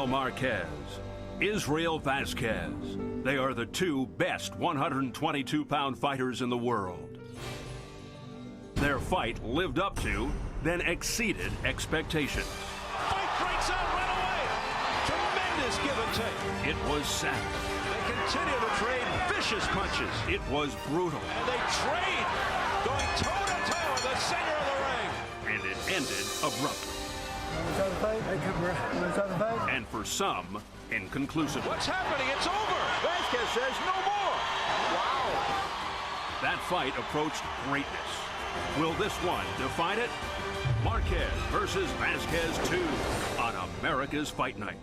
Rafael Marquez, Israel Vazquez. They are the two best 122-pound fighters in the world. Their fight lived up to, then exceeded expectations. Fight breaks out right away. Tremendous give and take. It was savage. They continue to trade vicious punches. It was brutal. And they trade, going toe-to-toe in the center of the ring. And it ended abruptly. And for some, inconclusively. What's happening? It's over. Vazquez says no more. Wow. That fight approached greatness. Will this one define it? Marquez versus Vazquez 2 on America's Fight Night.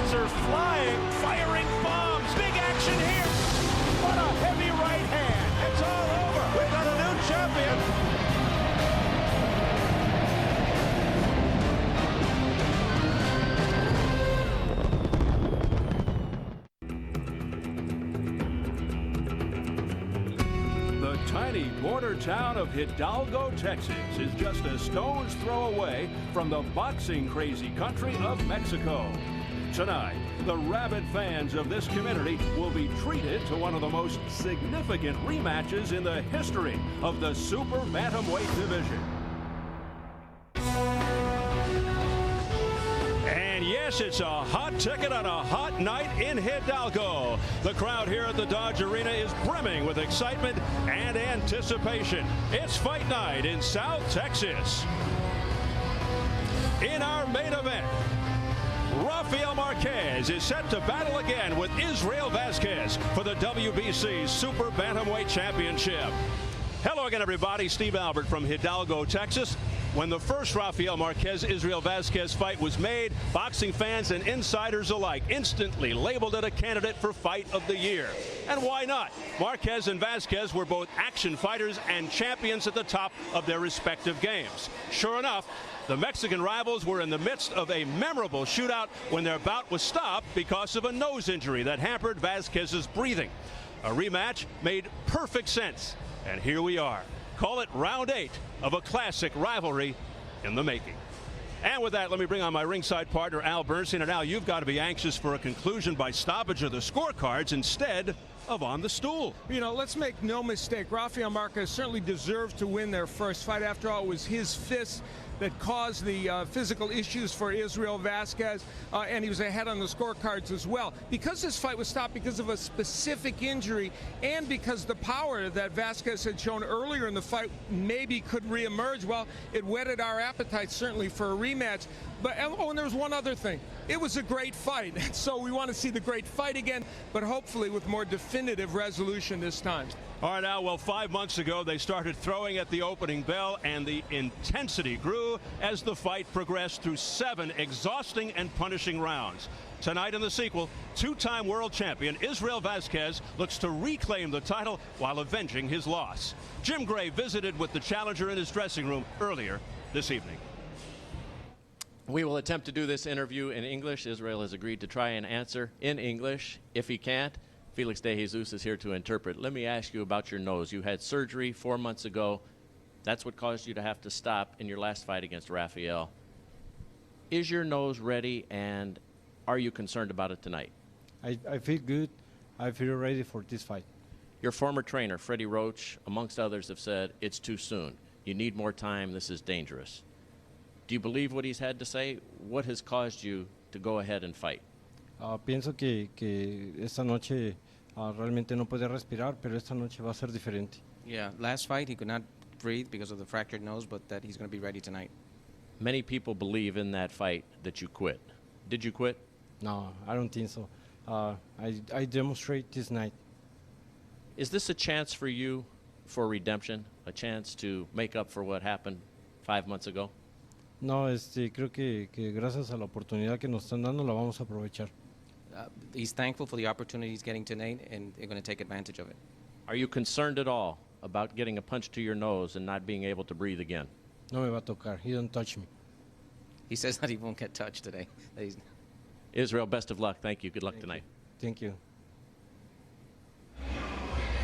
Are flying, firing bombs. Big action here. What a heavy right hand. It's all over. We've got a new champion. The tiny border town of Hidalgo, Texas is just a stone's throw away from the boxing crazy country of Mexico. Tonight, the rabid fans of this community will be treated to one of the most significant rematches in the history of the super bantamweight division. And yes, it's a hot ticket on a hot night in Hidalgo. The crowd here at the Dodge Arena is brimming with excitement and anticipation. It's fight night in South Texas. In our main event, Rafael Marquez is set to battle again with Israel Vazquez for the WBC Super Bantamweight Championship. Hello again, everybody. Steve Albert from Hidalgo, Texas. When the first Rafael Marquez-Israel Vazquez fight was made, boxing fans and insiders alike instantly labeled it a candidate for Fight of the Year. And why not? Marquez and Vazquez were both action fighters and champions at the top of their respective games. Sure enough, the Mexican rivals were in the midst of a memorable shootout when their bout was stopped because of a nose injury that hampered Vazquez's breathing. A rematch made perfect sense, and here we are. Call it round 8 of a classic rivalry in the making. And with that, let me bring on my ringside partner, Al Bernstein. And Al, you've got to be anxious for a conclusion by stoppage of the scorecards instead of on the stool. You know, let's make no mistake. Rafael Marquez certainly deserved to win their first fight. After all, it was his fist that caused the physical issues for Israel Vazquez, and he was ahead on the scorecards as well. Because this fight was stopped because of a specific injury and because the power that Vazquez had shown earlier in the fight maybe could reemerge, well, it whetted our appetite certainly for a rematch. But, oh, and there's one other thing. It was a great fight, so we want to see the great fight again, but hopefully with more definitive resolution this time. All right, Al, well, 5 months ago, they started throwing at the opening bell, and the intensity grew as the fight progressed through 7 exhausting and punishing rounds. Tonight in the sequel, two-time world champion Israel Vazquez looks to reclaim the title while avenging his loss. Jim Gray visited with the challenger in his dressing room earlier this evening. We will attempt to do this interview in English. Israel has agreed to try and answer in English. If he can't, Felix De Jesus is here to interpret. Let me ask you about your nose. You had surgery 4 months ago. That's what caused you to have to stop in your last fight against Rafael. Is your nose ready, and are you concerned about it tonight? I feel good. I feel ready for this fight. Your former trainer, Freddie Roach, amongst others, have said it's too soon. You need more time. This is dangerous. Do you believe what he's had to say? What has caused you to go ahead and fight? Pienso que esta noche realmente no puede respirar, pero esta noche va a ser diferente. Yeah, last fight he could not breathe because of the fractured nose, but that he's going to be ready tonight. Many people believe in that fight that you quit. Did you quit? No, I don't think so. I demonstrate this night. Is this a chance for you for redemption, a chance to make up for what happened 5 months ago? No, creo que gracias a la oportunidad que nos están dando la vamos a aprovechar. He's thankful for the opportunity he's getting tonight, and they're going to take advantage of it. Are you concerned at all about getting a punch to your nose and not being able to breathe again? No me va a tocar. He don't touch me. He says that he won't get touched today. Israel, best of luck. Thank you. Good luck tonight. Thank you.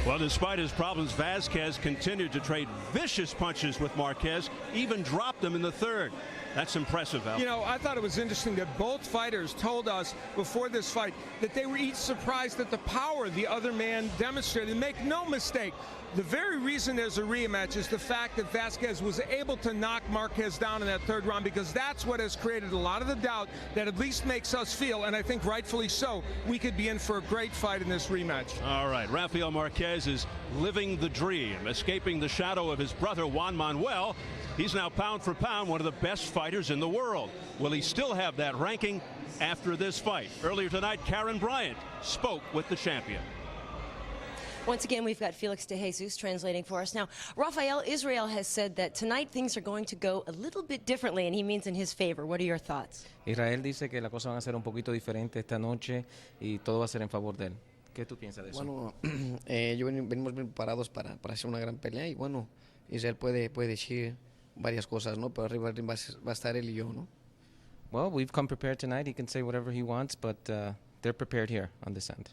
Well, despite his problems, Vazquez continued to trade vicious punches with Marquez, even dropped them in the third. That's impressive, Al. You know, I thought it was interesting that both fighters told us before this fight that they were each surprised at the power the other man demonstrated. Make no mistake, the very reason there's a rematch is the fact that Vazquez was able to knock Marquez down in that third round, because that's what has created a lot of the doubt that at least makes us feel, and I think rightfully so, we could be in for a great fight in this rematch. All right, Rafael Marquez is living the dream, escaping the shadow of his brother Juan Manuel. He's now pound for pound one of the best fighters in the world. Will he still have that ranking after this fight? Earlier tonight, Karen Bryant spoke with the champion. Once again, we've got Felix de Jesus translating for us. Now, Rafael, Israel has said that tonight things are going to go a little bit differently, and he means in his favor. What are your thoughts? Israel dice que las cosas van a ser un poquito diferentes esta noche y todo va a ser en favor de él. ¿Qué tú piensas de eso? Bueno, venimos bien preparados para hacer una gran pelea y bueno, Israel puede decir varias cosas, ¿no? Pero arriba va a estar él y yo, ¿no? Well, we've come prepared tonight. He can say whatever he wants, but they're prepared here on this end.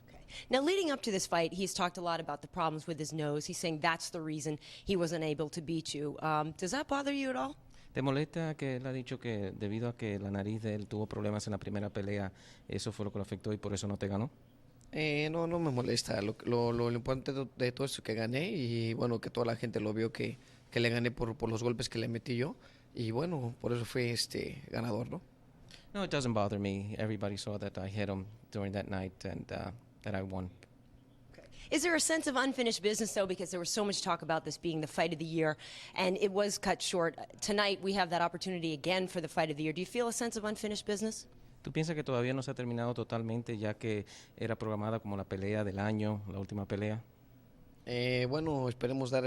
Now, leading up to this fight, he's talked a lot about the problems with his nose. He's saying that's the reason he wasn't able to beat you. Does that bother you at all? ¿Te molesta que él ha dicho que debido a que la nariz de él tuvo problemas en la primera pelea, eso fue lo que lo afectó y por eso no te ganó? No me molesta. Lo importante de todo esto es que gané y bueno, que toda la gente lo vio que le gané por los golpes que le metí yo y bueno, por eso fue ganador, ¿no? No, it doesn't bother me. Everybody saw that I hit him during that night and that I won. Okay. Is there a sense of unfinished business, though, because there was so much talk about this being the fight of the year, and it was cut short? Tonight, we have that opportunity again for the fight of the year. Do you feel a sense of unfinished business? ¿Tú piensas que todavía no se ha terminado totalmente, ya que era programada como la pelea del año, la última pelea? Bueno, esperemos dar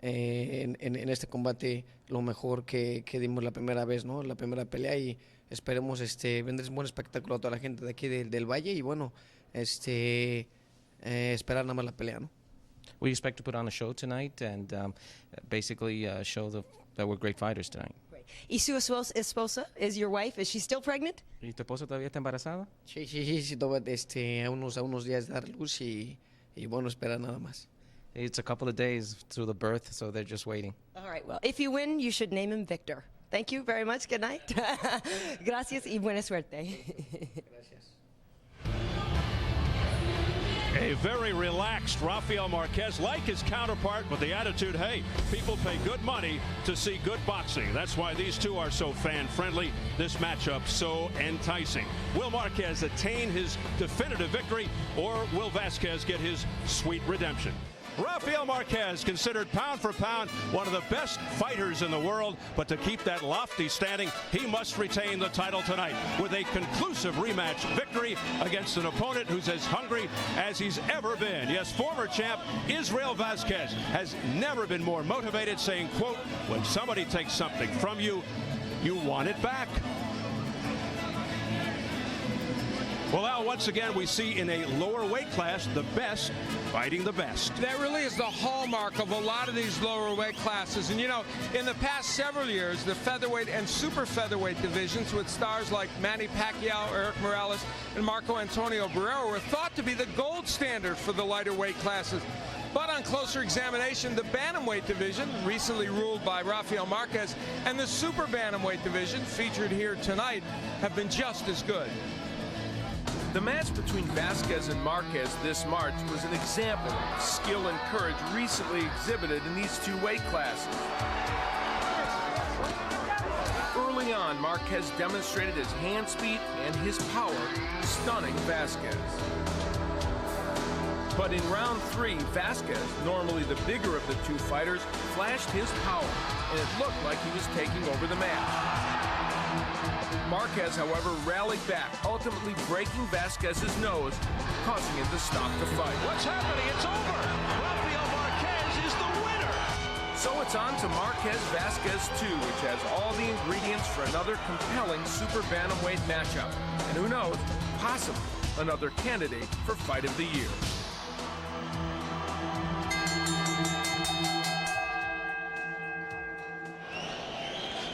en este combate lo mejor que dimos la primera vez, ¿no? La primera pelea y esperemos vender un buen espectáculo a toda la gente de aquí del Valle y bueno, esperar nada más la pelea, ¿no? We expect to put on a show tonight and basically show that we're great fighters tonight. Great. ¿Y su esposa, is your wife, is she still pregnant? ¿Y tu esposa todavía está embarazada? Sí, todavía a unos días de dar luz y bueno, esperar nada más. It's a couple of days through the birth, so they're just waiting. All right, well, if you win, you should name him Victor. Thank you very much. Good night. Gracias y buena suerte. Gracias. A very relaxed Rafael Marquez, like his counterpart, with the attitude, hey, people pay good money to see good boxing. That's why these two are so fan-friendly, this matchup so enticing. Will Marquez attain his definitive victory, or will Vazquez get his sweet redemption? Rafael Marquez, considered pound for pound one of the best fighters in the world, but to keep that lofty standing, he must retain the title tonight with a conclusive rematch victory against an opponent who's as hungry as he's ever been. Yes, former champ Israel Vazquez has never been more motivated, saying, quote, when somebody takes something from you, you want it back. Well, Al, once again, we see in a lower weight class the best fighting the best. That really is the hallmark of a lot of these lower weight classes. And, you know, in the past several years, the featherweight and super featherweight divisions with stars like Manny Pacquiao, Eric Morales, and Marco Antonio Barrera were thought to be the gold standard for the lighter weight classes. But on closer examination, the bantamweight division, recently ruled by Rafael Marquez, and the super bantamweight division, featured here tonight, have been just as good. The match between Vazquez and Marquez this March was an example of the skill and courage recently exhibited in these two weight classes. Early on, Marquez demonstrated his hand speed and his power, stunning Vazquez. But in round 3, Vazquez, normally the bigger of the two fighters, flashed his power, and it looked like he was taking over the match. Marquez, however, rallied back, ultimately breaking Vazquez's nose, causing him to stop the fight. What's happening? It's over. Rafael Marquez is the winner. So it's on to Marquez-Vazquez 2, which has all the ingredients for another compelling super bantamweight matchup. And who knows, possibly another candidate for Fight of the Year.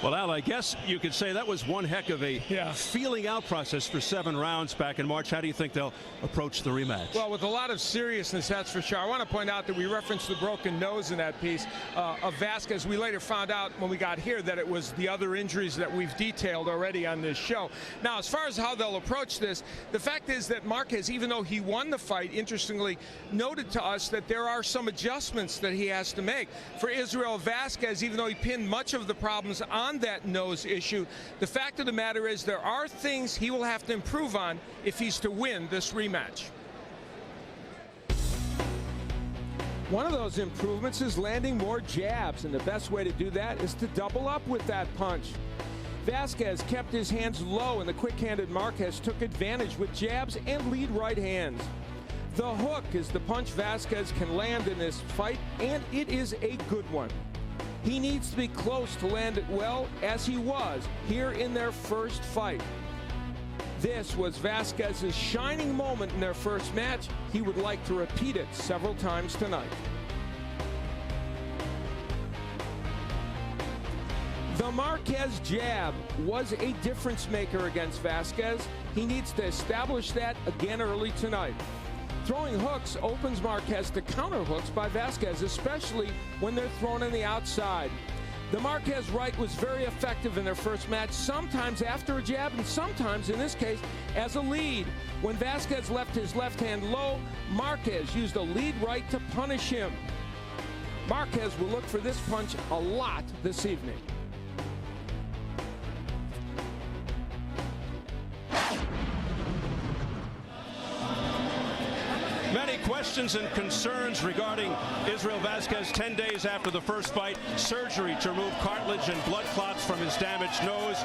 Well, Al, I guess you could say that was one heck of a feeling out process for 7 rounds back in March. How do you think they'll approach the rematch? Well, with a lot of seriousness, that's for sure. I want to point out that we referenced the broken nose in that piece of Vazquez. We later found out when we got here that it was the other injuries that we've detailed already on this show. Now, as far as how they'll approach this, the fact is that Marquez, even though he won the fight, interestingly noted to us that there are some adjustments that he has to make. For Israel Vazquez, even though he pinned much of the problems on that nose issue, the fact of the matter is there are things he will have to improve on if he's to win this rematch. One of those improvements is landing more jabs, and the best way to do that is to double up with that punch. Vazquez kept his hands low, and the quick-handed Marquez took advantage with jabs and lead right hands. The hook is the punch Vazquez can land in this fight, and it is a good one. He needs to be close to land it well, as he was here in their first fight. This was Vazquez's shining moment in their first match. He would like to repeat it several times tonight. The Marquez jab was a difference maker against Vazquez. He needs to establish that again early tonight. Throwing hooks opens Marquez to counter hooks by Vazquez, especially when they're thrown on the outside. The Marquez right was very effective in their first match, sometimes after a jab and sometimes, in this case, as a lead. When Vazquez left his left hand low, Marquez used a lead right to punish him. Marquez will look for this punch a lot this evening. Many questions and concerns regarding Israel Vazquez 10 days after the first fight. Surgery to remove cartilage and blood clots from his damaged nose.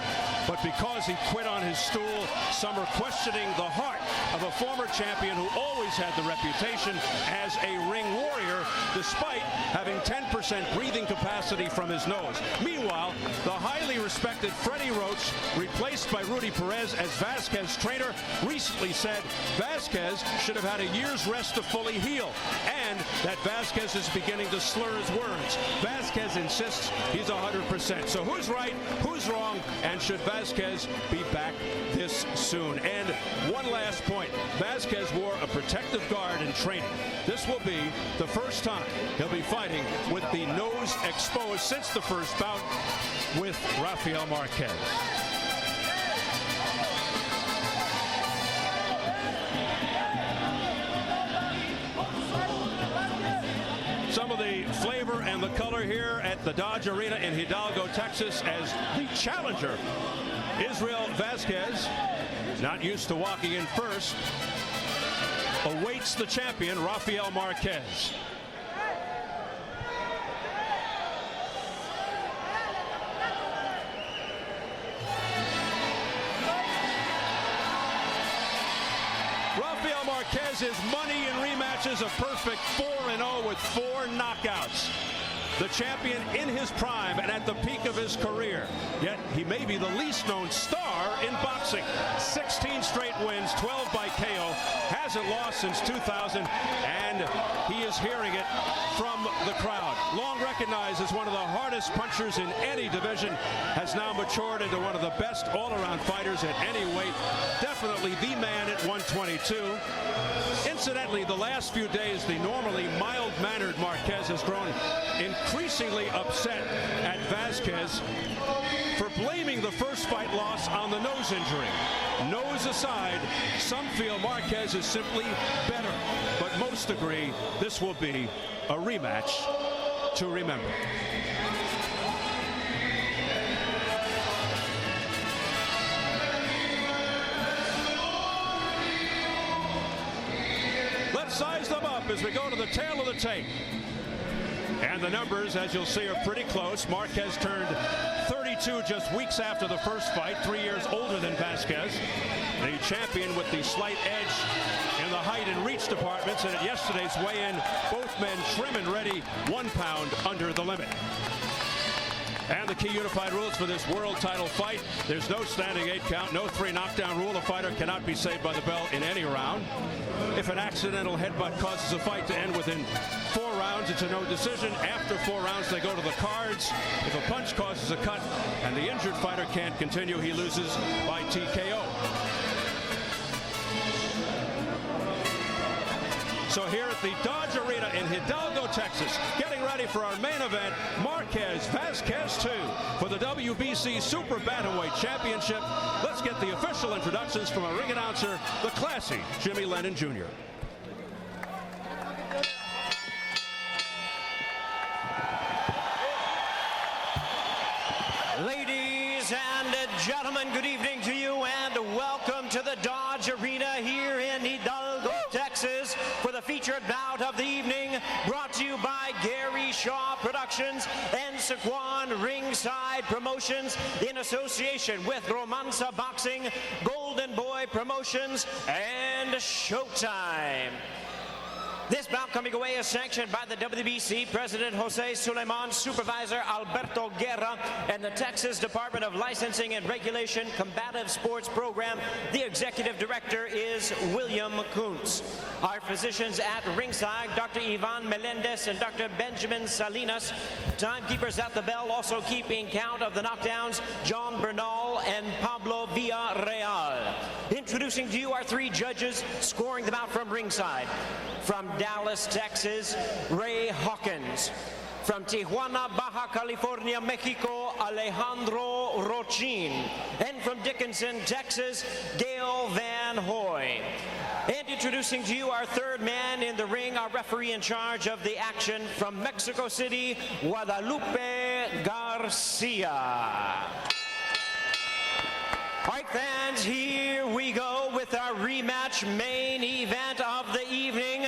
But because he quit on his stool, some are questioning the heart of a former champion who always had the reputation as a ring warrior, despite having 10% breathing capacity from his nose. Meanwhile, the highly respected Freddie Roach, replaced by Rudy Perez as Vazquez's trainer, recently said Vazquez should have had a year's rest to fully heal, and that Vazquez is beginning to slur his words. Vazquez insists he's 100%. So who's right, who's wrong, and should Vazquez be back this soon? And one last point, Vazquez wore a protective guard in training. This will be the first time he'll be fighting with the nose exposed since the first bout with Rafael Marquez. Some of the flavor and the color here at the Dodge Arena in Hidalgo, Texas, as the challenger, Israel Vazquez, not used to walking in first, awaits the champion, Rafael Marquez. Rafael Marquez's money in rematches, a perfect 4-0 with 4 knockouts. The champion in his prime and at the peak of his career. Yet he may be the least known star in boxing. 16 straight wins, 12 by KO. Hasn't lost since 2000, and he is hearing it from the crowd. Long recognized as one of the hardest punchers in any division, has now matured into one of the best all-around fighters at any weight. Definitely the man at 122. Incidentally, the last few days, the normally mild-mannered Marquez has grown increasingly upset at Vazquez for blaming the first fight loss on the nose injury. Nose aside, some feel Marquez is simply better, but most agree this will be a rematch to remember. Let's size them up as we go to the tail of the tape. And the numbers, as you'll see, are pretty close. Marquez turned 32 22 just weeks after the first fight, 3 years older than Vazquez. The champion with the slight edge in the height and reach departments, and at yesterday's weigh-in, both men trim and ready, 1 pound under the limit. And the key unified rules for this world title fight: there's no standing 8 count, no 3 knockdown rule. A fighter cannot be saved by the bell in any round. If an accidental headbutt causes a fight to end within 4 rounds, it's a no decision. After 4 rounds, they go to the cards. If a punch causes a cut and the injured fighter can't continue, he loses by TKO. So here at the Dodge Arena in Hidalgo, Texas, getting ready for our main event, Marquez Vazquez 2 for the WBC Super Bantamweight Championship. Let's get the official introductions from our ring announcer, the classy Jimmy Lennon Jr. Ladies and gentlemen, good evening to you and welcome to the Dodge Arena here in Hidalgo, Texas, for the featured bout of the evening, brought to you by Gary Shaw Productions and Saquon Ringside Promotions in association with Romanza Boxing, Golden Boy Promotions, and Showtime. This bout coming away is sanctioned by the WBC President Jose Suleiman, Supervisor Alberto Guerra, and the Texas Department of Licensing and Regulation Combative Sports Program. The Executive Director is William Kuntz. Our physicians at ringside, Dr. Ivan Melendez and Dr. Benjamin Salinas. Timekeepers at the bell, also keeping count of the knockdowns, John Bernal and Pablo Villarreal. Introducing to you our 3 judges, scoring the bout from ringside. From Dallas, Texas, Ray Hawkins. From Tijuana, Baja California, Mexico, Alejandro Rochin. And from Dickinson, Texas, Gail Van Hoy. And introducing to you our 3rd man in the ring, our referee in charge of the action from Mexico City, Guadalupe Garcia. All right, fans, here we go with our rematch main event of the evening.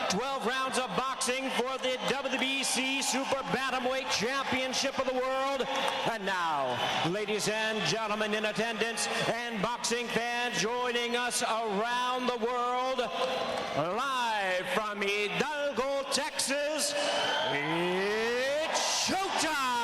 12 rounds of boxing for the WBC Super Bantamweight Championship of the World. And now, ladies and gentlemen in attendance and boxing fans joining us around the world, live from Hidalgo, Texas, it's showtime!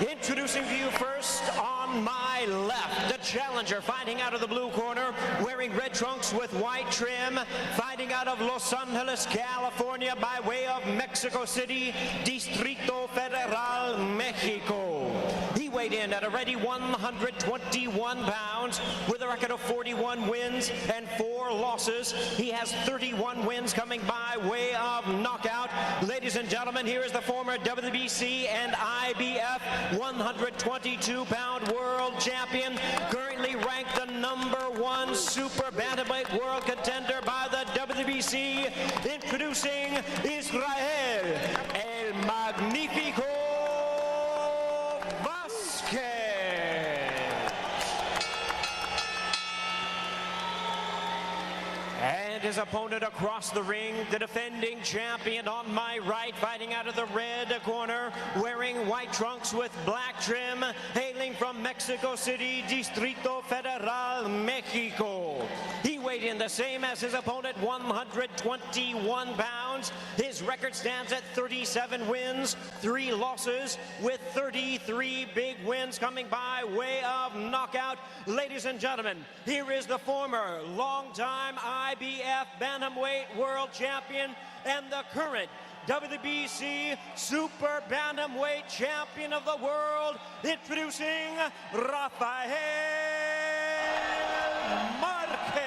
Introducing to you first, on my left, the challenger fighting out of the blue corner, wearing red trunks with white trim, fighting out of Los Angeles, California, by way of Mexico City, Distrito Federal, Mexico. He weighed in at a ready 121 pounds with a record of 41 wins and 4 losses. He has 31 wins coming by way of knockout. Ladies and gentlemen, here is the former WBC and IBF 122-pound world champion, currently ranked the #1 super bantamweight world contender by the WBC. Introducing Israel El Magnifico Vazquez. And his opponent across the ring, the defending champion on my right, fighting out of the red corner, wearing white trunks with black trim, hailing from Mexico City, Distrito Federal, Mexico. He weighed in the same as his opponent, 121 pounds. His record stands at 37 wins, 3 losses, with 33 big wins coming by way of knockout. Ladies and gentlemen, here is the former longtime IBF Bantamweight World Champion and the current WBC Super Bantamweight Champion of the World, introducing Rafael Marquez.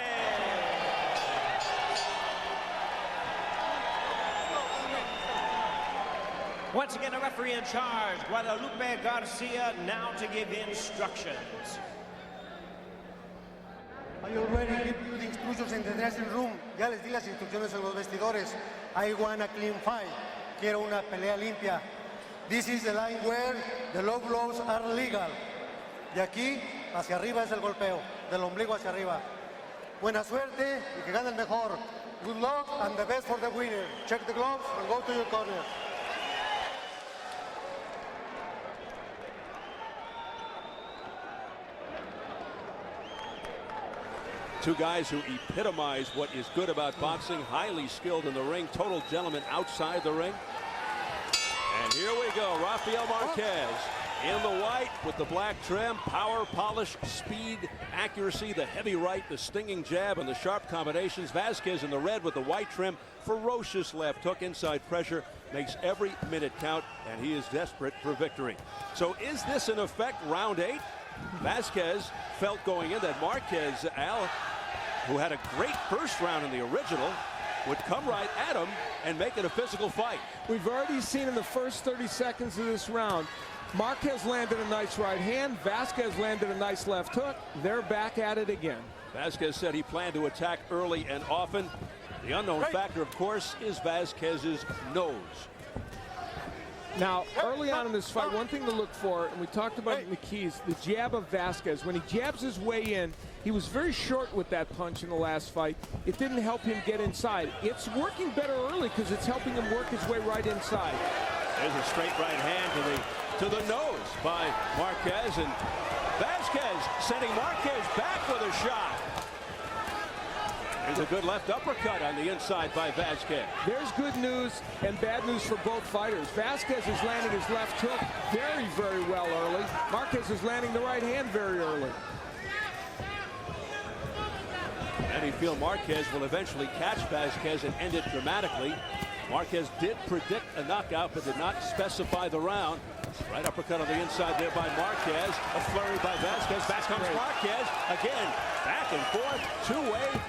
Once again, a referee in charge, Guadalupe Garcia, now to give instructions. I already give you the instructions in the dressing room. Ya les di las instrucciones en los vestidores. I want a clean fight. Quiero una pelea limpia. This is the line where the low blows are legal. De aquí hacia arriba es el golpeo. Del ombligo hacia arriba. Buena suerte y que gane el mejor. Good luck and the best for the winner. Check the gloves and go to your corner. Two guys who epitomize what is good about boxing, highly skilled in the ring, total gentlemen outside the ring. And here we go, Rafael Marquez in the white with the black trim, power, polish, speed, accuracy, the heavy right, the stinging jab, and the sharp combinations. Vazquez in the red with the white trim, ferocious left hook, inside pressure, makes every minute count, and he is desperate for victory. So is this in effect round 8? Vazquez felt going in that Marquez, Al, who had a great first round in the original, would come right at him and make it a physical fight. We've already seen in the first 30 seconds of this round, Marquez landed a nice right hand, Vazquez landed a nice left hook. They're back at it again. Vazquez said he planned to attack early and often. The unknown factor, of course, is Vazquez's nose. Now, early on in this fight, one thing to look for, and we talked about it in the keys, the jab of Vazquez. When he jabs his way in, he was very short with that punch in the last fight. It didn't help him get inside. It's working better early because it's helping him work his way right inside. There's a straight right hand to the nose by Marquez, and Vazquez sending Marquez back with a shot. There's a good left uppercut on the inside by Vazquez. There's good news and bad news for both fighters. Vazquez is landing his left hook very, very well early. Marquez is landing the right hand very early. Many feel Marquez will eventually catch Vazquez and end it dramatically. Marquez did predict a knockout but did not specify the round. Right uppercut on the inside there by Marquez. A flurry by Vazquez. Back comes Marquez. Again, back and forth, two-way.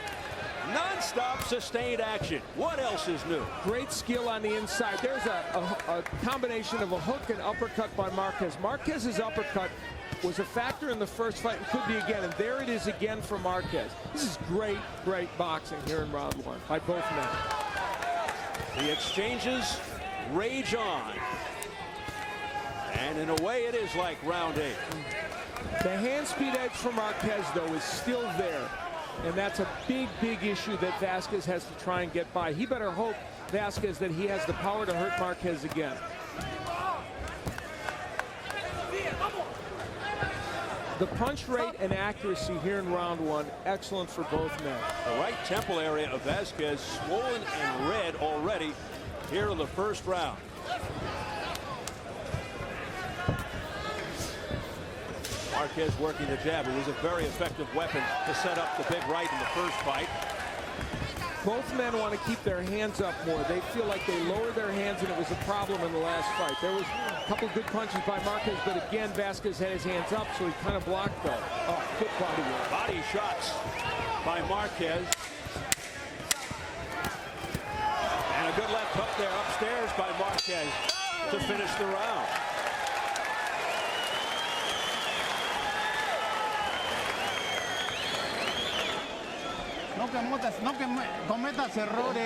Non-stop sustained action. What else is new? Great skill on the inside. There's a combination of a hook and uppercut by Marquez. Marquez's uppercut was a factor in the first fight and could be again. And there it is again for Marquez. This is great, great boxing here in round 1 by both men. The exchanges rage on. And in a way, it is like round 8. The hand speed edge for Marquez, though, is still there. And that's a big, big issue that Vazquez has to try and get by. He better hope, Vazquez, that he has the power to hurt Marquez again. The punch rate and accuracy here in round 1, excellent for both men. The right temple area of Vazquez swollen and red already here in the first round. Marquez working the jab. It was a very effective weapon to set up the big right in the first fight. Both men want to keep their hands up more. They feel like they lowered their hands, and it was a problem in the last fight. There was a couple good punches by Marquez, but again, Vazquez had his hands up, so he kind of blocked those. Oh, good body work. Body shots by Marquez. And a good left hook there upstairs by Marquez to finish the round.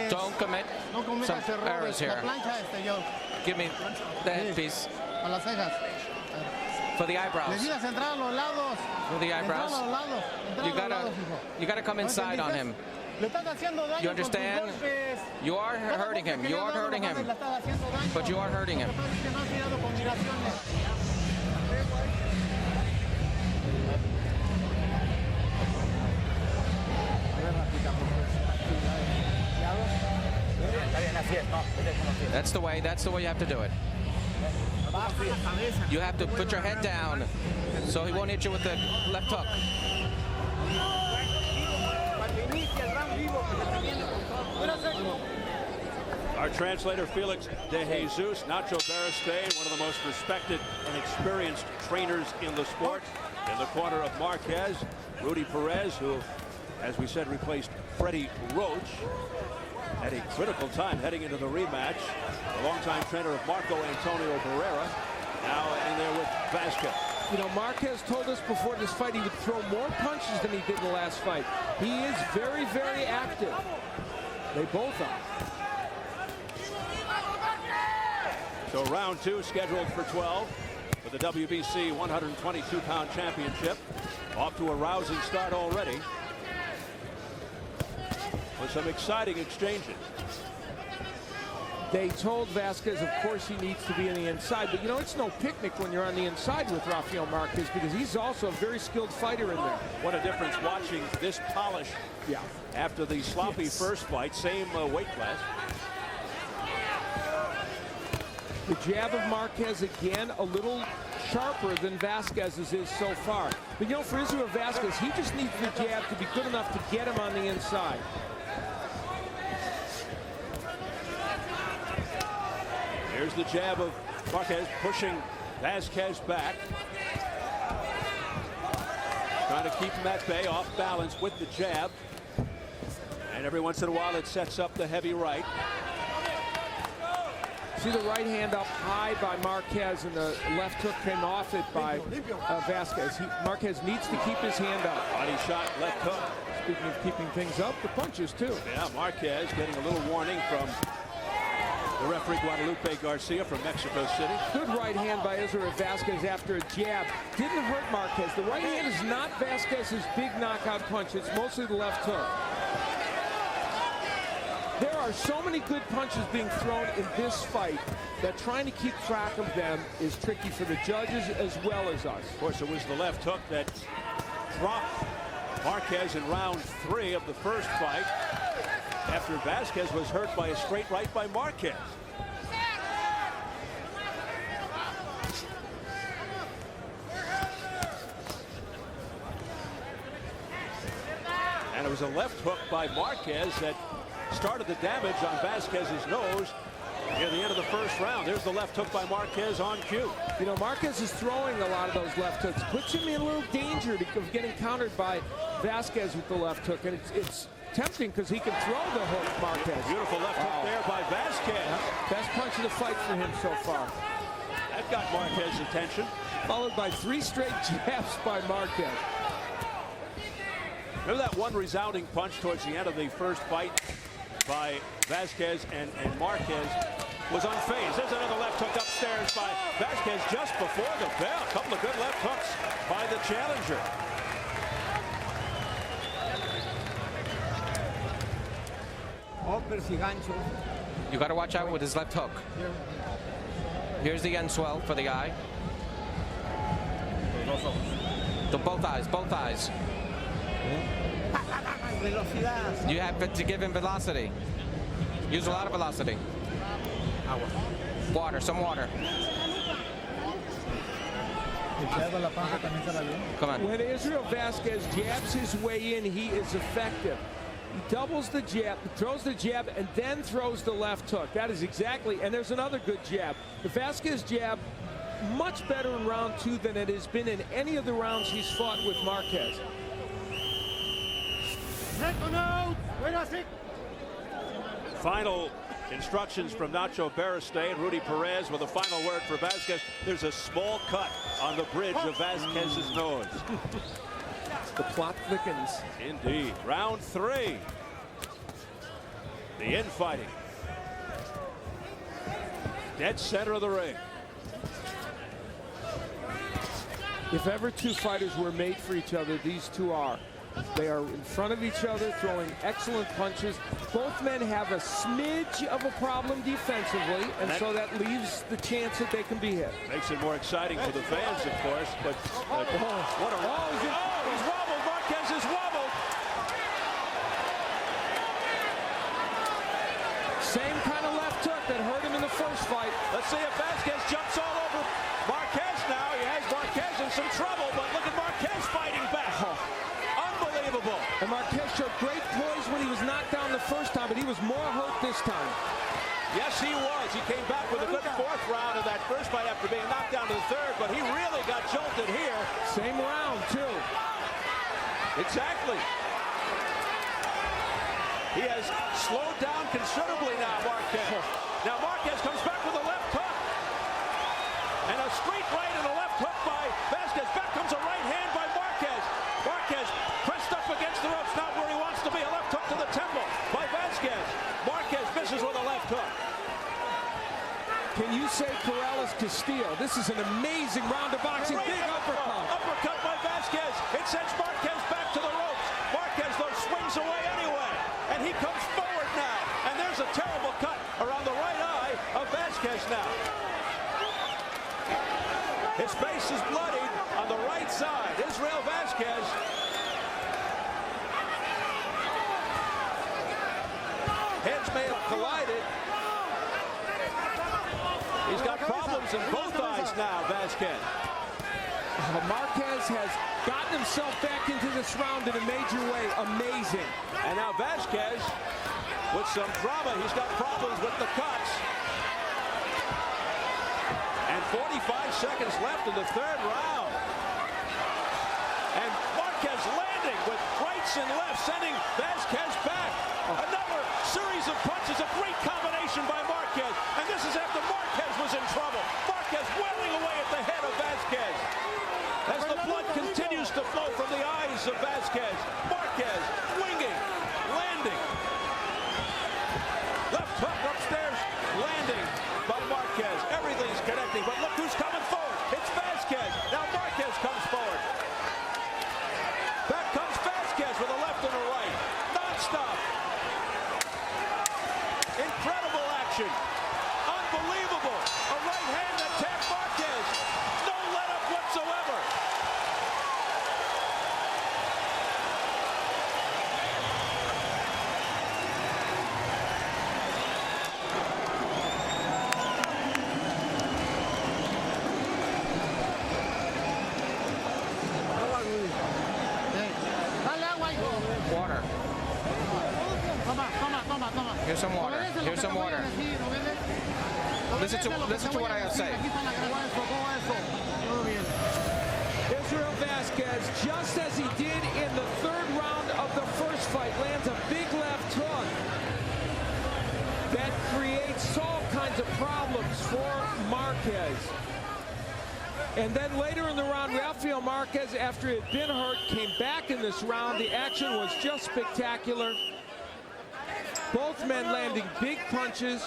Don't commit some errors here. Give me the headpiece. For the eyebrows. For the eyebrows. You gotta come inside on him. You understand? You are hurting him. You are hurting him. But you are hurting him. That's the way you have to do it. You have to put your head down so he won't hit you with the left hook. Our translator, Felix de Jesus, Nacho Beristain, one of the most respected and experienced trainers in the sport. In the corner of Marquez, Rudy Perez, who, as we said, replaced Freddie Roach at a critical time heading into the rematch. The longtime trainer of Marco Antonio Barrera, now in there with Vazquez. You know, Marquez told us before this fight he would throw more punches than he did in the last fight. He is very, very active. They both are. So round 2 scheduled for 12 for the WBC 122-pound championship. Off to a rousing start already. with some exciting exchanges. They told Vazquez, of course, he needs to be on the inside. But, you know, it's no picnic when you're on the inside with Rafael Marquez because he's also a very skilled fighter in there. What a difference watching this polish after the sloppy first fight. Same weight class. The jab of Marquez, again, a little sharper than Vazquez's is so far. But, you know, for Israel Vazquez, he just needs the jab to be good enough to get him on the inside. Here's the jab of Marquez pushing Vazquez back. Trying to keep him at bay, off balance with the jab. And every once in a while it sets up the heavy right. See the right hand up high by Marquez, and the left hook came off it by Vazquez. Marquez needs to keep his hand up. Body shot, left hook. Speaking of keeping things up, the punches too. Yeah, Marquez getting a little warning from the referee Guadalupe Garcia from Mexico City. Good right hand by Israel Vazquez after a jab. Didn't hurt Marquez. The right hand is not Vazquez's big knockout punch. It's mostly the left hook. There are so many good punches being thrown in this fight that trying to keep track of them is tricky for the judges as well as us. Of course, it was the left hook that dropped Marquez in round 3 of the first fight after Vazquez was hurt by a straight right by Marquez. And it was a left hook by Marquez that started the damage on Vazquez's nose near the end of the first round. There's the left hook by Marquez on cue. You know, Marquez is throwing a lot of those left hooks. Puts him in a little danger of getting countered by Vazquez with the left hook. And it's tempting because he can throw the hook, Marquez. Beautiful left hook there by Vazquez. Best punch of the fight for him so far. That got Marquez's attention. Followed by 3 straight jabs by Marquez. Remember that one resounding punch towards the end of the first fight by Vazquez and Marquez was unfazed. There's another left hook upstairs by Vazquez just before the bell. A couple of good left hooks by the challenger. You got to watch out with his left hook. Here's the end swell for the eye. Both eyes, both eyes. You have to give him velocity. Use a lot of velocity. Water, some water. Come on. When Israel Vazquez jabs his way in, he is effective. He doubles the jab, throws the jab, and then throws the left hook. That is exactly, and there's another good jab. The Vazquez jab, much better in round 2 than it has been in any of the rounds he's fought with Marquez. Final instructions from Nacho Baristay and Rudy Perez with a final word for Vazquez. There's a small cut on the bridge of Vazquez's nose. The plot thickens. Indeed. Round 3. The infighting. Dead center of the ring. If ever 2 fighters were made for each other, these 2 are. They are in front of each other, throwing excellent punches. Both men have a smidge of a problem defensively, and so that leaves the chance that they can be hit. Makes it more exciting for the fans, of course. But what a he's wobbled. Marquez is wobbled. Same kind of left hook that hurt him in the first fight. Let's see if Vazquez jumps all over Marquez now. He has Marquez in some trouble, but look at Marquez fighting back. Unbelievable. And Marquez showed great poise when he was knocked down the first time, but he was more hurt this time. Yes, he was. He came back with a good 4th round of that first fight after being knocked down to the 3rd, but he really got jolted here. Same round, too. Exactly. He has slowed down considerably now, Marquez. Now Marquez comes back with a left hook. And a straight right and a left hook by Vazquez. Back comes a right hand by Marquez. Marquez pressed up against the ropes, not where he wants to be. A left hook to the temple by Vazquez. Marquez misses with a left hook. Can you say Corrales Castillo? This is an amazing round of boxing. Big uppercut. Uppercut by Vazquez. It sends Marquez back to the ropes. Marquez, though, swings away anyway. And he comes there's a terrible cut around the right eye of Vazquez now. His face is bloodied on the right side. Israel Vazquez. Heads may have collided. He's got problems in both eyes now, Vazquez. Marquez has gotten himself back into this round in a major way. Amazing. And now Vazquez, with some drama, he's got problems with the cuts. And 45 seconds left in the third round. And Marquez landing with rights and lefts, sending Vazquez back. Another series of punches, a great combination by Marquez. And this is after Marquez was in trouble. Marquez wailing away at the head of Vazquez. As the blood continues to flow from the eyes of Vazquez. Marquez winging, landing. Left hook upstairs, landing by Marquez. Everything's connecting, but look who's coming forward. It's Vazquez. Now Marquez comes forward. Back comes Vazquez with a left and a right. Non-stop. Incredible action. Unbelievable. A right hand that tapped Marquez. No let-up whatsoever. Water. Here's some water. Here's some water. Listen to what I have to say. Israel Vazquez, just as he did in the third round of the first fight, lands a big left hook that creates all kinds of problems for Marquez. And then later in the round, Rafael Marquez, after he had been hurt, came back in this round. The action was just spectacular. Both men landing big punches.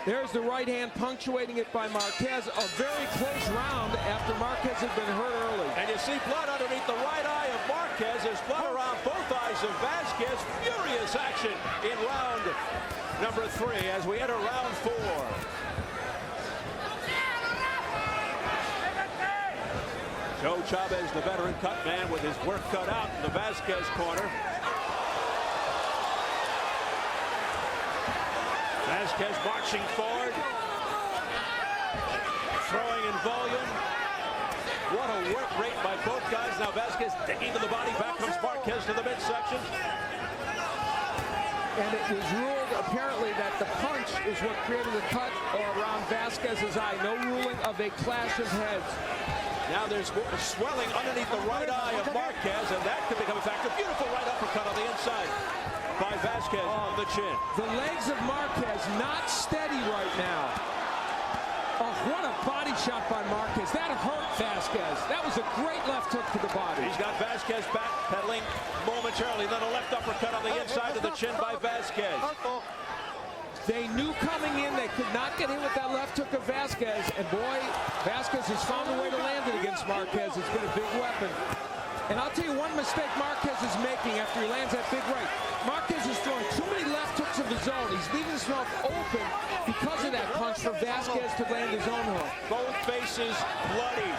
There's the right hand punctuating it by Marquez. A very close round after Marquez had been hurt early. And you see blood underneath the right eye of Marquez. There's blood around both eyes of Vazquez. Furious action in round number 3 as we enter round 4. Joe Chavez, the veteran cut man, with his work cut out in the Vazquez corner. Vazquez marching forward, throwing in volume. What a work rate by both guys. Now Vazquez digging to the body. Back comes Marquez to the midsection. And it was ruled apparently that the punch is what created the cut around Vazquez's eye. No ruling of a clash of heads. Now there's swelling underneath the right eye of Marquez, and that could become a factor. Beautiful right uppercut on the inside by Vazquez on the chin. The legs of Marquez not steady right now. Oh, what a body shot by Marquez. That hurt Vazquez. That was a great left hook to the body. He's got Vazquez back pedaling momentarily. Then a left uppercut on the inside of the chin by Vazquez. They knew coming in they could not get in with that left hook of Vazquez, and boy, Vazquez has found a way to land it against Marquez. It's been a big weapon. And I'll tell you one mistake Marquez is making after he lands that big right. Marquez is throwing too many left hooks of his own. He's leaving himself open because of that punch for Vazquez to land his own hook. Both faces bloody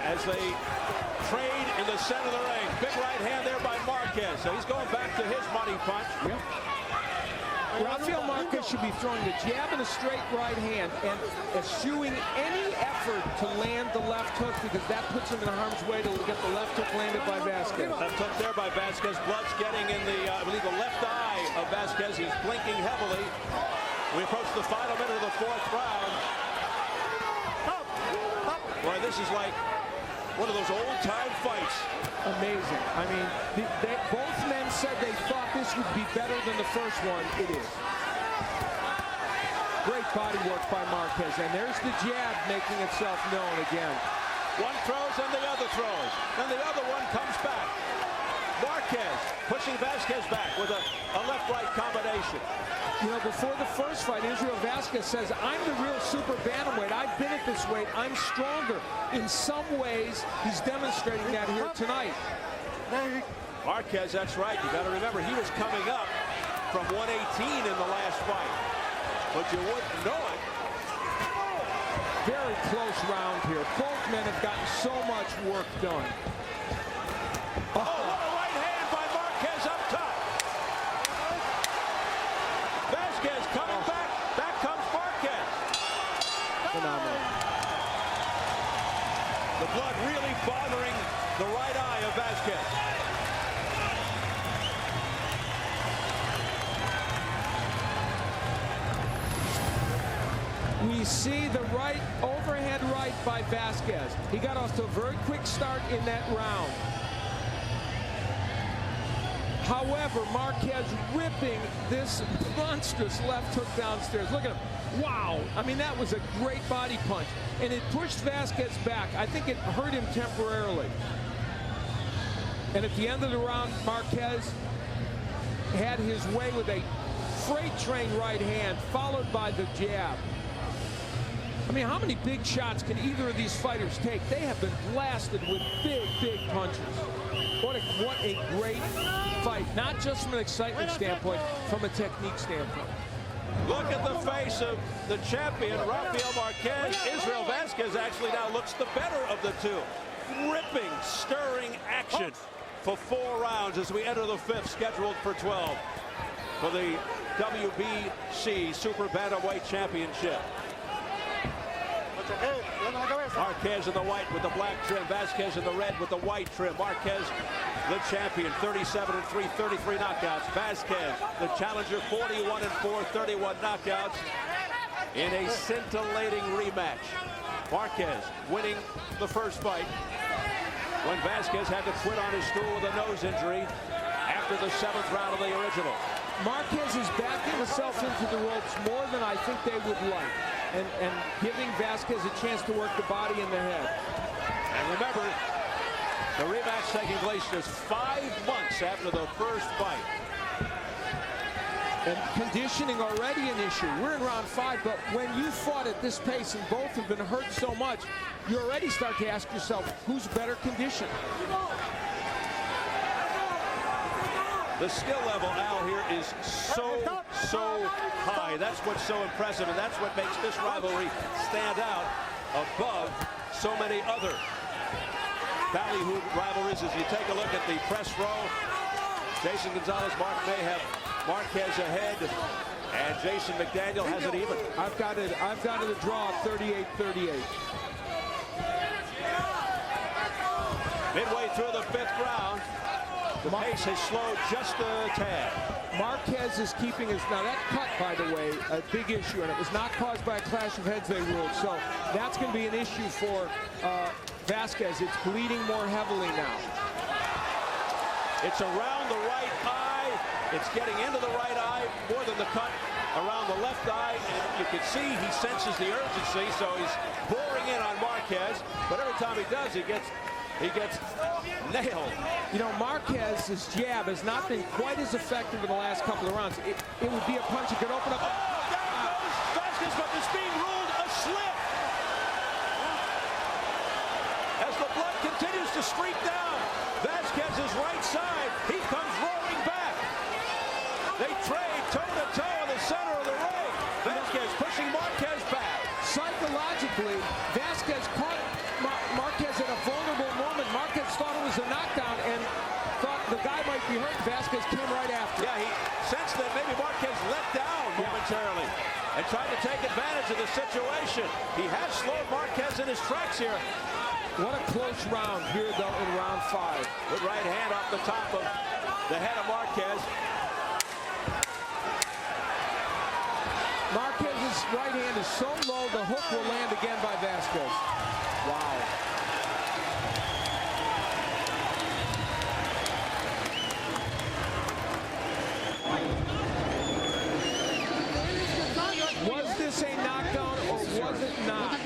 as they trade in the center of the ring. Big right hand there by Marquez. So he's going back to his money punch. Yep. Rafael Marquez should be throwing the jab and a straight right hand and eschewing any effort to land the left hook, because that puts him in harm's way to get the left hook landed by Vazquez. Left hook there by Vazquez. Blood's getting in the, I believe, the left eye of Vazquez. He's blinking heavily. We approach the final minute of the 4th round. Boy, this is like one of those old-time fights. Amazing. I mean, both men said they thought this would be better than the first one. It is. Great body work by Marquez. And there's the jab making itself known again. One throws and the other throws. And the other one comes back. Marquez pushing Vazquez back with a left-right combination. You know, before the first fight, Israel Vazquez says, I'm the real super bantamweight. I've been at this weight. I'm stronger. In some ways, he's demonstrating that here tonight. Marquez, that's right. You got to remember, he was coming up from 118 in the last fight. But you wouldn't know it. Very close round here. Both men have gotten so much work done. Oh, what a right hand by Marquez up top. Vazquez coming back. Back comes Marquez. Phenomenal. The blood really bothering the right eye of Vazquez. We see the right, overhead right by Vazquez. He got off to a very quick start in that round. However, Marquez ripping this monstrous left hook downstairs. Look at him. Wow. I mean, that was a great body punch. And it pushed Vazquez back. I think it hurt him temporarily. And at the end of the round, Marquez had his way with a freight train right hand, followed by the jab. I mean, how many big shots can either of these fighters take? They have been blasted with big, big punches. What a great fight, not just from an excitement standpoint, from a technique standpoint. Look at the face of the champion, Rafael Marquez. Israel Vazquez actually now looks the better of the two. Ripping, stirring action for 4 rounds as we enter the 5th, scheduled for 12 for the WBC Super Bantamweight Championship. Marquez in the white with the black trim. Vazquez in the red with the white trim. Marquez, the champion, 37-3, 33 knockouts. Vazquez, the challenger, 41-4, 31 knockouts in a scintillating rematch. Marquez winning the first fight when Vazquez had to quit on his stool with a nose injury after the 7th round of the original. Marquez is backing himself into the ropes more than I think they would like. And giving Vazquez a chance to work the body and the head. And remember, the rematch taking place just 5 months after the first fight. And conditioning already an issue. We're in round 5, but when you fought at this pace and both have been hurt so much, you already start to ask yourself, who's better conditioned? The skill level, Al, here is so high. That's what's so impressive, and that's what makes this rivalry stand out above so many other ballyhoo rivalries. As you take a look at the press row, Jason Gonzalez, Mark may have Marquez ahead, and Jason McDaniel has it even. I've got it a draw, 38-38. Midway through the 5th round, the pace has slowed just a tad. Marquez is keeping his, now that cut, by the way, a big issue, and it was not caused by a clash of heads, they ruled. So that's going to be an issue for Vazquez. It's bleeding more heavily now. It's around the right eye. It's getting into the right eye more than the cut around the left eye. And you can see he senses the urgency, so he's boring in on Marquez. But every time he does, he gets nailed. You know, Marquez's jab has not been quite as effective in the last couple of rounds. It would be a punch that could open up. Oh, down goes Vazquez, but it's being ruled a slip. As the blood continues to streak down Vazquez's right side, he comes roaring back. They trade toe-to-toe in the center of the ring. Vazquez pushing Marquez back. Psychologically, Vazquez caught Marquez at a vulnerable moment. Marquez thought it was a knockdown and thought the guy might be hurt. Vazquez came right after. Yeah, he sensed that maybe Marquez let down momentarily and tried to take advantage of the situation. He has slowed Marquez in his tracks here. What a close round here, though, in round 5. Good right hand off the top of the head of Marquez. Marquez's right hand is so low, the hook will land again by Vazquez. Wow. Was this a knockdown or was it not?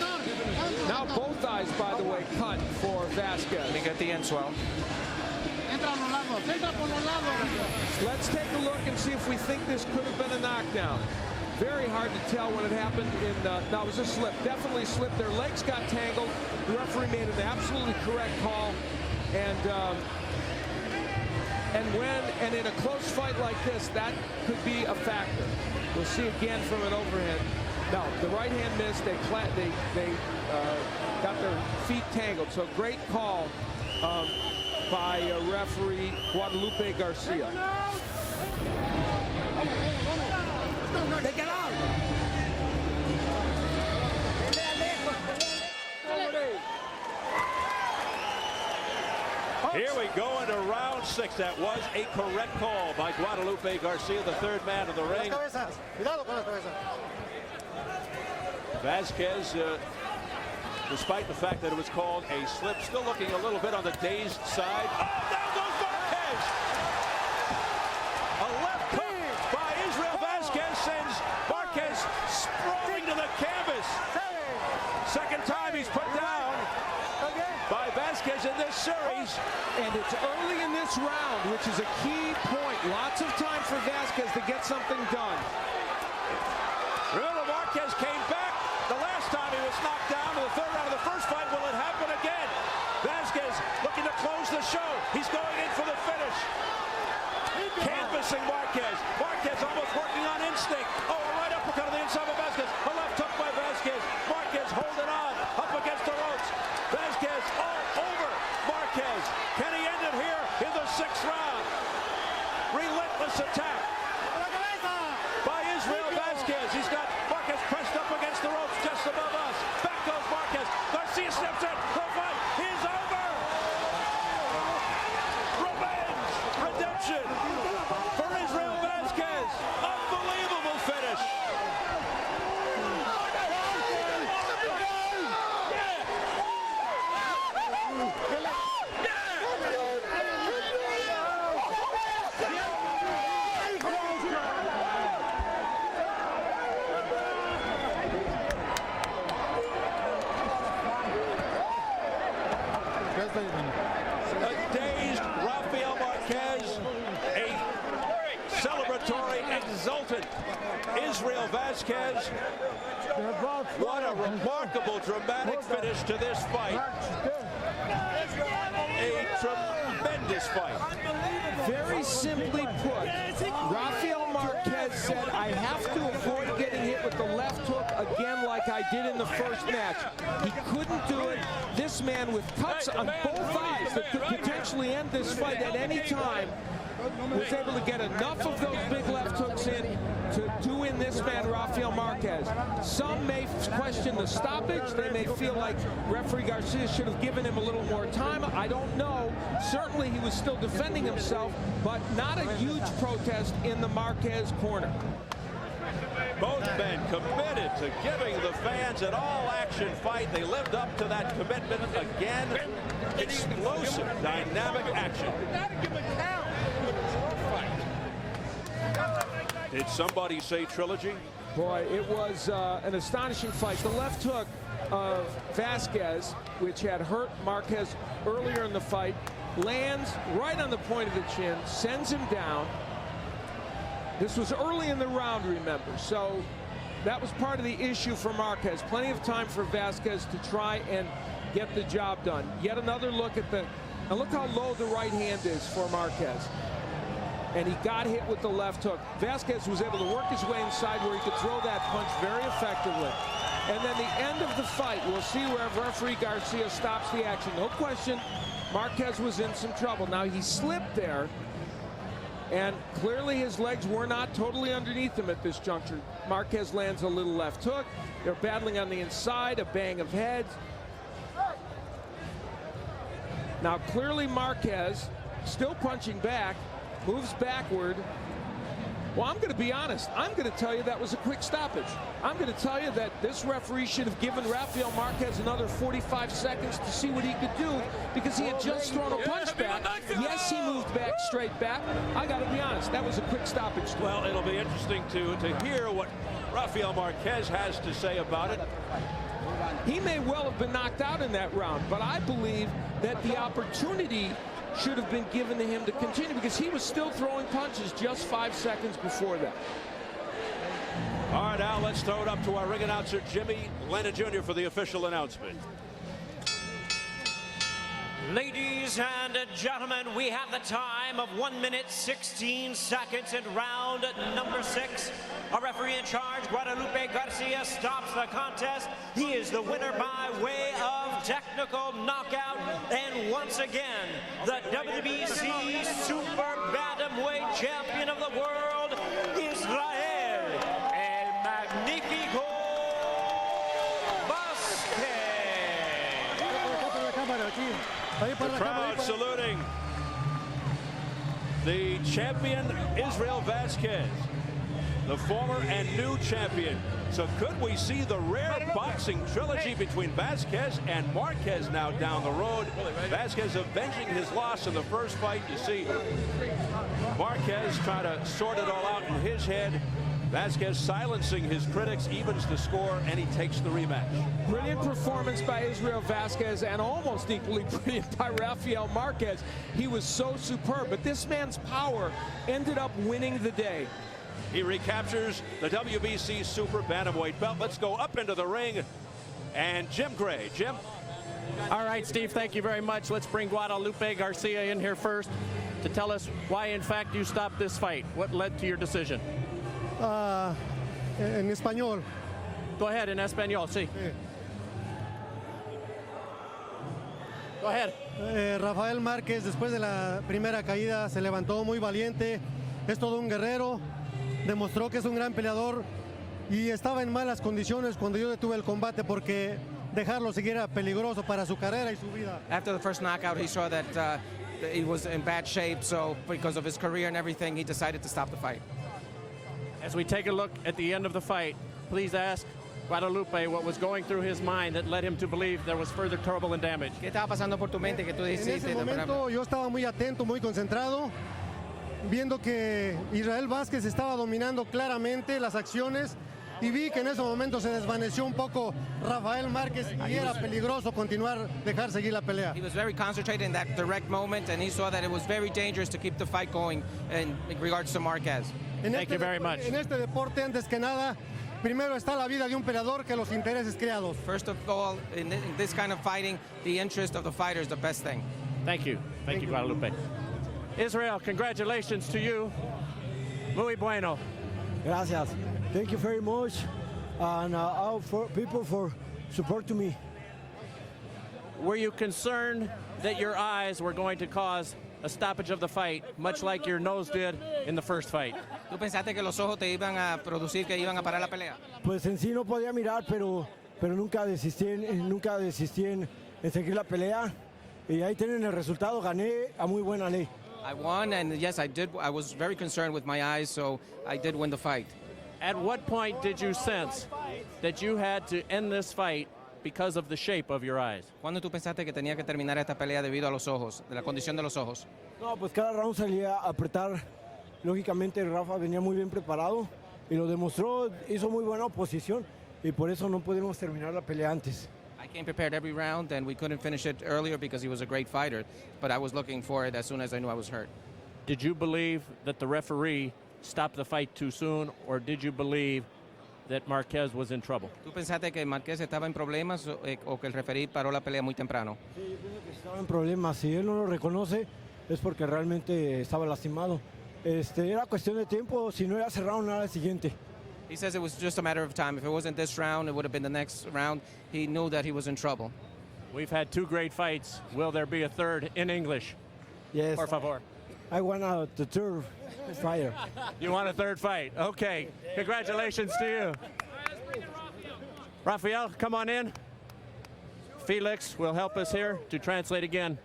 Now both eyes, by the way, cut for Vazquez. Let me get the end swell. Let's take a look and see if we think this could have been a knockdown. Very hard to tell when it happened. Now it was a slip, definitely slipped. Their legs got tangled. The referee made an absolutely correct call, and And in a close fight like this, that could be a factor. We'll see again from an overhead. No, the right hand missed. They got their feet tangled. So great call by referee Guadalupe Garcia. Here we go into round 6. That was a correct call by Guadalupe Garcia, the third man of the ring. Vazquez, despite the fact that it was called a slip, still looking a little bit on the dazed side. Oh, down goes Marquez! A left hook by Israel Vazquez sends Marquez sprawling to the canvas. Second time he's put down by Vazquez in this series. And it's early in this round, which is a key point. Lots of time for Vazquez to get something done. Remember, Marquez came back the last time he was knocked down in the third round of the first fight. Will it happen again? Vazquez looking to close the show. He's going in for the finish. Canvassing Marquez. Marquez almost working on instinct. Oh, a right uppercut on the inside of Vazquez. A left hook by Vazquez. Marquez holding on up against the ropes. Vazquez all over Marquez. Can he end it here in the 6th round? Relentless attack by Israel Vazquez. He's got Marquez pressed up against the ropes just above us. Back goes Marquez. Garcia steps in. The fight is over. Revenge. Redemption for Israel Vazquez. Unbelievable finish. A dazed Rafael Marquez, a celebratory, exultant Israel Vazquez. What a remarkable, dramatic finish to this fight. A tremendous fight. Very simply put, Rafael Marquez said, I have to avoid getting hit with the left hook again like I did in the first match. He couldn't do it. This man with cuts on both eyes that could potentially end this fight at any time was able to get enough of those big left hooks in to win this man, Rafael Marquez. Some may question the stoppage. They may feel like referee Garcia should have given him a little more time. I don't know. Certainly he was still defending himself, but not a huge protest in the Marquez corner. Both men committed to giving the fans an all-action fight. They lived up to that commitment again. Explosive, dynamic action. Did somebody say trilogy? Boy, it was an astonishing fight. The left hook of Vazquez, which had hurt Marquez earlier in the fight, lands right on the point of the chin, sends him down. This was early in the round, remember, so that was part of the issue for Marquez. Plenty of time for Vazquez to try and get the job done. Yet another look at the, and look how low the right hand is for Marquez. And he got hit with the left hook. Vazquez was able to work his way inside where he could throw that punch very effectively. And then the end of the fight, we'll see where referee Garcia stops the action. No question, Marquez was in some trouble. Now he slipped there, and clearly his legs were not totally underneath him at this juncture. Marquez lands a little left hook. They're battling on the inside, a bang of heads. Now clearly Marquez, still punching back, moves backward. Well, I'm going to be honest. I'm going to tell you that was a quick stoppage. I'm going to tell you that this referee should have given Rafael Marquez another 45 seconds to see what he could do, because he had just thrown a punch back. Yes, he moved back, straight back. I got to be honest. That was a quick stoppage. Well, it'll be interesting to hear what Rafael Marquez has to say about it. He may well have been knocked out in that round, but I believe that the opportunity should have been given to him to continue, because he was still throwing punches just 5 seconds before that. All right, now let's throw it up to our ring announcer, Jimmy Lennon Jr., for the official announcement. Ladies and gentlemen, we have the time of 1 minute 16 seconds in round number 6. Our referee in charge, Guadalupe Garcia, stops the contest. He is the winner by way of technical knockout. And once again, the WBC Super Bantamweight Champion of the world, Israel El Magnifico The crowd saluting the champion Israel Vazquez, the former and new champion. So could we see the rare boxing trilogy between Vazquez and Marquez now down the road? Vazquez avenging his loss in the first fight. You see Marquez trying to sort it all out in his head. Vazquez silencing his critics, evens the score, and he takes the rematch. Brilliant performance by Israel Vazquez, and almost equally brilliant by Rafael Marquez. He was so superb, but this man's power ended up winning the day. He recaptures the WBC Super Bantamweight belt. Let's go up into the ring. And Jim Gray. Jim? All right, Steve, thank you very much. Let's bring Guadalupe Garcia in here first to tell us why, in fact, you stopped this fight. What led to your decision? En español. Go ahead, in español, sí. Go ahead. Rafael Márquez, después de la primera caída, se levantó muy valiente. Es todo un guerrero. Demostró que es un gran peleador. Y estaba en malas condiciones cuando yo detuve el combate porque dejarlo seguir era peligroso para su carrera y su vida. After the first knockout, he saw that he was in bad shape, so because of his career and everything, he decided to stop the fight. As we take a look at the end of the fight, please ask Guadalupe what was going through his mind that led him to believe there was further trouble and damage. ¿Qué estaba pasando por tu mente que tú dijiste? En ese momento yo estaba muy atento, muy concentrado, viendo que Israel Vázquez estaba dominando claramente las acciones y vi que en ese momento se desvaneció un poco Rafael Márquez y era peligroso continuar, dejar seguir la pelea. He was very concentrated in that direct moment, and he saw that it was very dangerous to keep the fight going in regards to Marquez. Thank you very much. En este deporte, antes que nada, primero está la vida de un peleador que los intereses creados. First of all, in this kind of fighting, the interest of the fighter is the best thing. Thank you. Thank you, Guadalupe. Israel, congratulations to you. Muy bueno. Gracias. Thank you very much, and all for people for supporting me. Were you concerned that your eyes were going to cause a stoppage of the fight, much like your nose did in the first fight? ¿Tú pensaste que los ojos te iban a producir que iban a parar la pelea? Pues en sí no podía mirar, pero nunca desistí en seguir la pelea. Y ahí tienen el resultado, gané a muy buena ley. I won, and yes, I did. I was very concerned with my eyes, so I did win the fight. At what point did you sense that you had to end this fight because of the shape of your eyes? ¿Cuándo tú pensaste que tenía que terminar esta pelea debido a los ojos, de la condición de los ojos? No, pues cada round salía a apretar. Lógicamente Rafa venía muy bien preparado y lo demostró, hizo muy buena oposición y por eso no pudimos terminar la pelea antes. I came prepared every round, and we couldn't finish it earlier because he was a great fighter, but I was looking for it as soon as I knew I was hurt. Did you believe that the referee stopped the fight too soon, or did you believe that Marquez was in trouble? ¿Tú pensaste que Marquez estaba en problemas o que el referee paró la pelea muy temprano? Sí, yo pienso que estaba en problemas. Si él no lo reconoce, es porque realmente estaba lastimado. Era cuestión de tiempo. Si no era cerrado, no era el siguiente. He says it was just a matter of time. If it wasn't this round, it would have been the next round. He knew that he was in trouble. We've had two great fights. Will there be a third in English? Yes. Por favor. I want the third fight. You want a third fight? Okay. Congratulations to you. Rafael, come on in. Felix will help us here to translate again.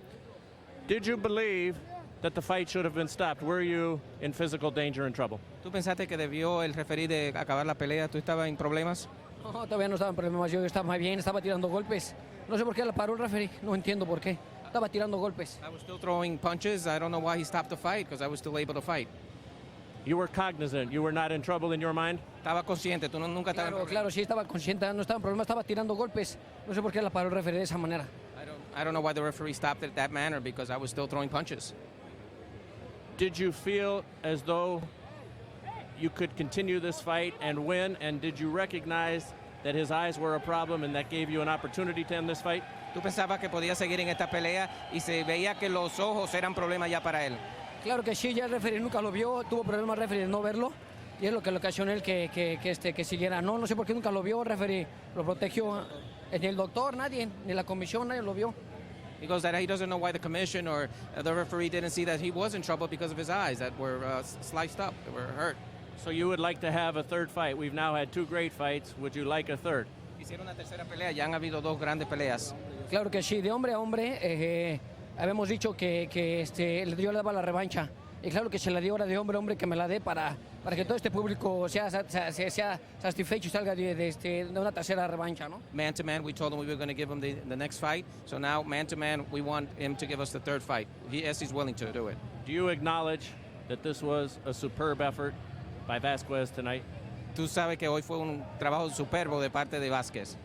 Did you believe that the fight should have been stopped? Were you in physical danger and trouble? ¿Tú pensaste que debió el referee de acabar la pelea? ¿Tú estabas en problemas? No, todavía no estaba en problemas. Yo estaba muy bien, estaba tirando golpes. No sé por qué la paró el referee. No entiendo por qué. Estaba tirando golpes. I was still throwing punches. I don't know why he stopped the fight, because I was still able to fight. You were cognizant. You were not in trouble in your mind? Estaba consciente. Tú nunca estabas en problemas. Claro, sí, estaba consciente. No estaba en problemas. Estaba tirando golpes. No sé por qué la paró el referee de esa manera. I don't know why the referee stopped it that manner, because I was still throwing punches. Did you feel as though you could continue this fight and win, and did you recognize that his eyes were a problem and that gave you an opportunity to end this fight? ¿Tú pensabas que podía seguir en esta pelea y se veía que los ojos eran problema ya para él? Claro que sí, ya el referee nunca lo vio, tuvo problemas el referee de no verlo y es lo que le ocasionó él que siguiera. No sé por qué nunca lo vio, el referee lo protegió, ni el doctor, nadie, ni la comisión, nadie lo vio. He goes that he doesn't know why the commission or the referee didn't see that he was in trouble because of his eyes that were sliced up, that were hurt. So you would like to have a third fight. We've now had 2 great fights. Would you like a third? Hicieron una tercera pelea, ya han habido 2 grandes peleas. Claro que sí, de hombre a hombre, habíamos dicho que yo le daba la revancha. Y claro que se la dio ahora de hombre a hombre, que me la dé para que todo este público sea satisfecho y salga de una tercera revancha, ¿no? Man to man, we told him we were going to give him the next fight. So now, man to man, we want him to give us the third fight. He's willing to do it. Do you acknowledge that this was a superb effort by Vazquez tonight? Tú sabes que hoy fue un trabajo superbo de parte de Vazquez.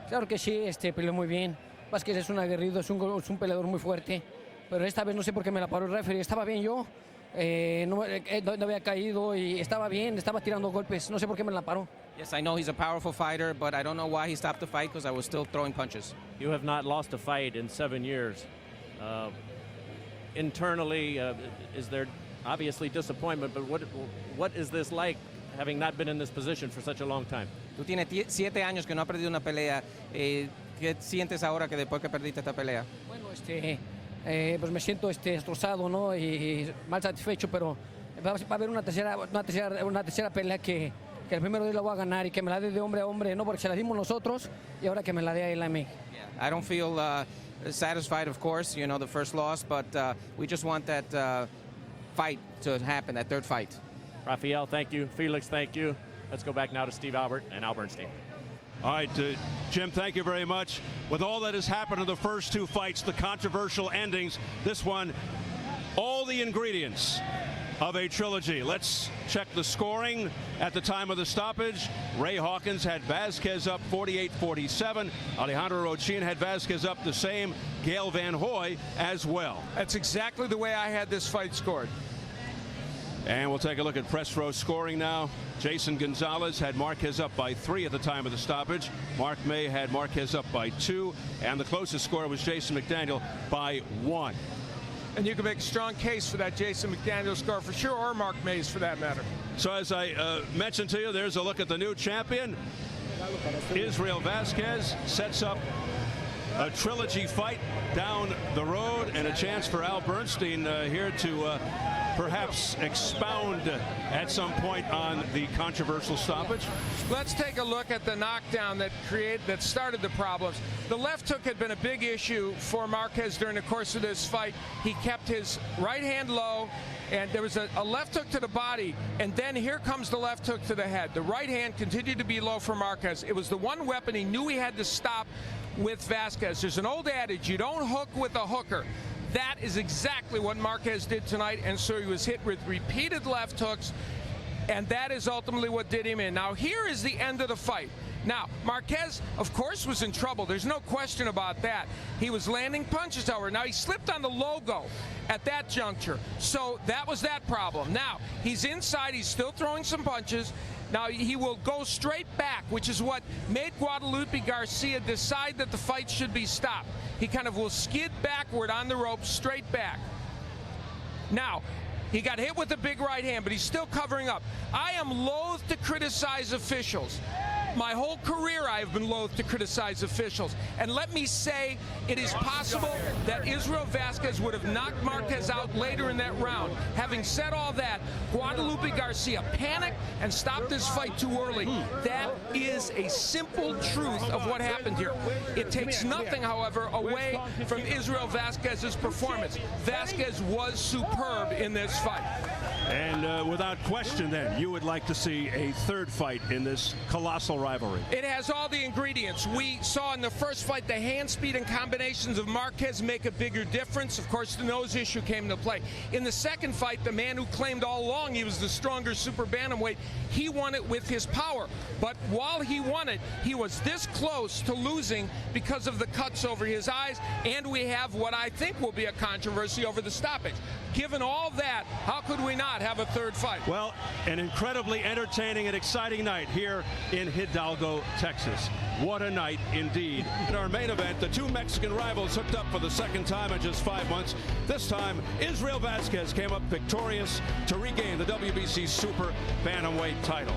Claro que sí, peleó muy bien. Vazquez es un aguerrido, es un peleador muy fuerte. Pero esta vez no sé por qué me la paró el referee. Estaba bien yo. No había caído y estaba bien, estaba tirando golpes. No sé por qué me la paró. Yes, I know he's a powerful fighter, but I don't know why he stopped the fight because I was still throwing punches. You have not lost a fight in 7 years. Internally, is there obviously disappointment, but what is this like, having not been in this position for such a long time? Tú tienes 7 años que no has perdido una pelea. ¿Qué sientes ahora que después que perdiste esta pelea? Bueno, pues me siento destrozado, ¿no? Y mal satisfecho, pero va a haber una tercera pelea que el primero día la voy a ganar y que me la dé de hombre a hombre, no porque se la dimos nosotros y ahora que me la dé a él a mí. I don't feel satisfied, of course, you know, the first loss, but we just want that fight to happen, that third fight. Rafael, thank you. Felix, thank you. Let's go back now to Steve Albert and Al Bernstein. All right, Jim, thank you very much. With all that has happened in the first 2 fights, the controversial endings, this one, all the ingredients of a trilogy. Let's check the scoring at the time of the stoppage. Ray Hawkins had Vazquez up 48-47. Alejandro Rochin had Vazquez up the same. Gail Van Hoy as well. That's exactly the way I had this fight scored. And we'll take a look at press row scoring now. Jason Gonzalez had Marquez up by 3 at the time of the stoppage. Mark May had Marquez up by 2. And the closest score was Jason McDaniel by 1. And you can make a strong case for that Jason McDaniel score for sure, or Mark Mays for that matter. So as I mentioned to you, there's a look at the new champion. Israel Vazquez sets up a trilogy fight down the road, and a chance for Al Bernstein here to perhaps expound at some point on the controversial stoppage. Let's take a look at the knockdown that started the problems. The left hook had been a big issue for Marquez during the course of this fight. He kept his right hand low, and there was a left hook to the body, and then here comes the left hook to the head. The right hand continued to be low for Marquez. It was the one weapon he knew he had to stop with Vazquez. There's an old adage, you don't hook with a hooker. That is exactly what Marquez did tonight, and so he was hit with repeated left hooks, and that is ultimately what did him in. Now, here is the end of the fight. Now, Marquez, of course, was in trouble. There's no question about that. He was landing punches, however. Now, he slipped on the logo at that juncture, so that was that problem. Now, he's inside. He's still throwing some punches. Now, he will go straight back, which is what made Guadalupe Garcia decide that the fight should be stopped. He kind of will skid backward on the rope, straight back. Now, he got hit with a big right hand, but he's still covering up. I am loath to criticize officials. My whole career I have been loath to criticize officials. And let me say, it is possible that Israel Vazquez would have knocked Marquez out later in that round. Having said all that, Guadalupe Garcia panicked and stopped this fight too early. That is a simple truth of what happened here. It takes nothing, however, away from Israel Vazquez's performance. Vazquez was superb in this fight. And without question, then, you would like to see a third fight in this colossal rivalry. It has all the ingredients. We saw in the first fight the hand speed and combinations of Marquez make a bigger difference. Of course, the nose issue came into play. In the second fight, the man who claimed all along he was the stronger super bantamweight, he won it with his power. But while he won it, he was this close to losing because of the cuts over his eyes, and we have what I think will be a controversy over the stoppage. Given all that, how could we not not have a third fight. Well, an incredibly entertaining and exciting night here in Hidalgo, Texas. What a night indeed. In our main event, the two Mexican rivals hooked up for the second time in just 5 months. This time, Israel Vazquez came up victorious to regain the WBC Super Bantamweight title.